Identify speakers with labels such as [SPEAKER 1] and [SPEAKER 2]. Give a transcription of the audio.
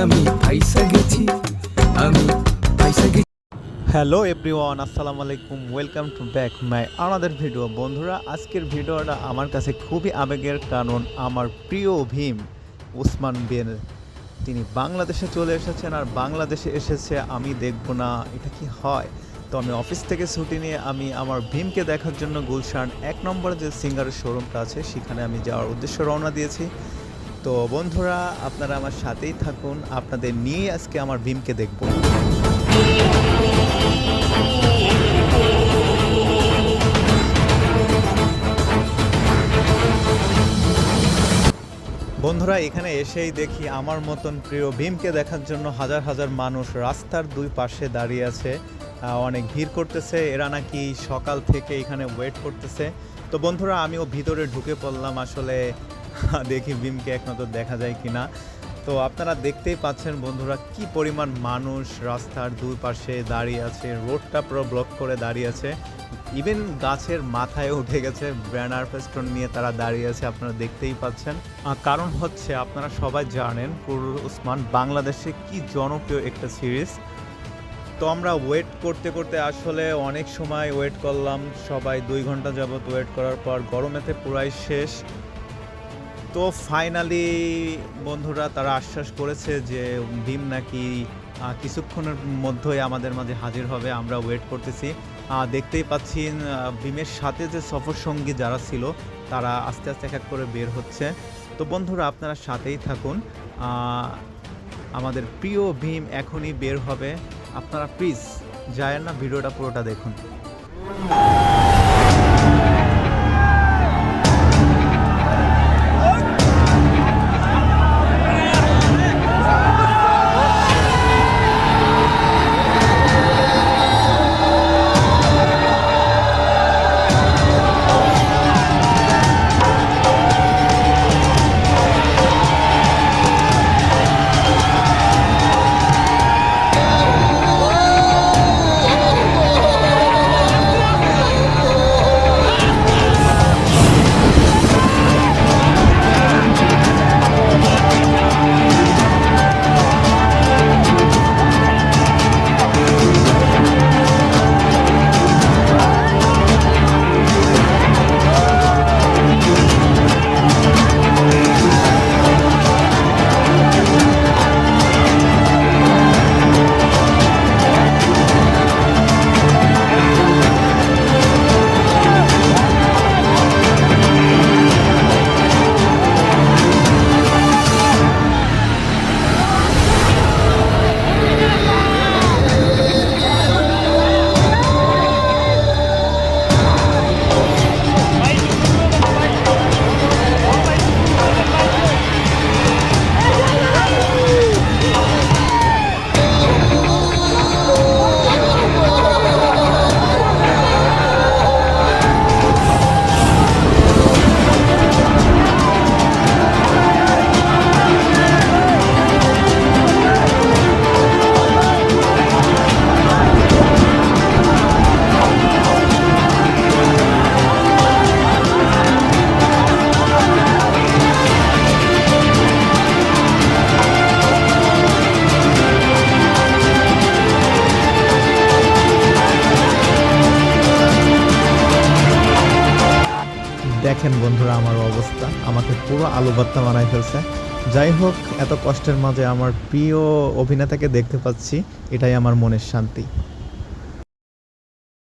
[SPEAKER 1] আমি ফাইসা গেছি, আমি ফাইসা গেছি।
[SPEAKER 2] হ্যালো এভরিওয়ান, আসসালামু আলাইকুম, welcome to back my another video. বন্ধুরা, আজকের ভিডিওটা আমার কাছে খুবই আবেগের, কারণ আমার প্রিয় ভীম ওসমান বেন তিনি বাংলাদেশে চলে এসেছেন। আর বাংলাদেশে এসেছে, আমি দেখব না এটা কি হয়? তো আমি অফিস থেকে ছুটি নিয়ে আমি আমার ভীমকে দেখার জন্য গুলশান 1 নম্বরে যে সিঙ্গারের শোরুমটা আছে সেখানে আমি যাওয়ার উদ্দেশ্যে রওনা দিয়েছি। তো বন্ধুরা, আপনারা আমার সাথেই থাকুন, আপনাদের নিয়ে আজকে আমার ভীমকে দেখব। বন্ধুরা, এখানে এসেই দেখি আমার মতন প্রিয় ভীমকে দেখার জন্য হাজার হাজার মানুষ রাস্তার দুই পাশে দাঁড়িয়ে আছে। অনেক ভিড় করতেছে, এরা নাকি সকাল থেকে এখানে ওয়েট করতেছে। তো বন্ধুরা, আমিও ভিতরে ঢুকে পড়লাম, আসলে দেখি ভীমকে এক নজর দেখা যায় কিনা। তো আপনারা দেখতেই পাচ্ছেন বন্ধুরা, কি পরিমাণ মানুষ রাস্তার দুই পাশে দাঁড়িয়ে আছে, রোডটা পুরো ব্লক করে দাঁড়িয়ে আছে। ইভেন গাছের মাথায় উঠে গেছে, ব্যানার ফেস্টন নিয়ে তারা দাঁড়িয়ে আছে, আপনারা দেখতেই পাচ্ছেন। কারণ হচ্ছে, আপনারা সবাই জানেন কুরুল ওসমান বাংলাদেশে কি জনপ্রিয় একটা সিরিজ। তো আমরা ওয়েট করতে করতে আসলে অনেক সময় ওয়েট করলাম, সবাই 2 ঘন্টা যাবত ওয়েট করার পর গরমেতে পুরাই শেষ। তো ফাইনালি বন্ধুরা, তারা আশ্বাস করেছে যে ভীম নাকি কিছুক্ষণের মধ্যেই আমাদের মাঝে হাজির হবে। আমরা ওয়েট করতেছি। দেখতেই পাচ্ছি ভীমের সাথে যে সফর সঙ্গী যারা ছিল তারা আস্তে আস্তে এক এক করে বের হচ্ছে। তো বন্ধুরা, আপনারা সাথেই থাকুন, আমাদের প্রিয় ভীম এখনই বের হবে। আপনারা প্লিজ যায় না, ভিডিওটা পুরোটা দেখুন। দেখেন বন্ধুরা, আমার অবস্থা, আমাকে পুরো আলু ভর্তা বানাই ফেলছে। যাই হোক, এত কষ্টের মাঝে আমার প্রিয় অভিনেতাকে দেখতে পাচ্ছি, এটাই আমার মনের শান্তি।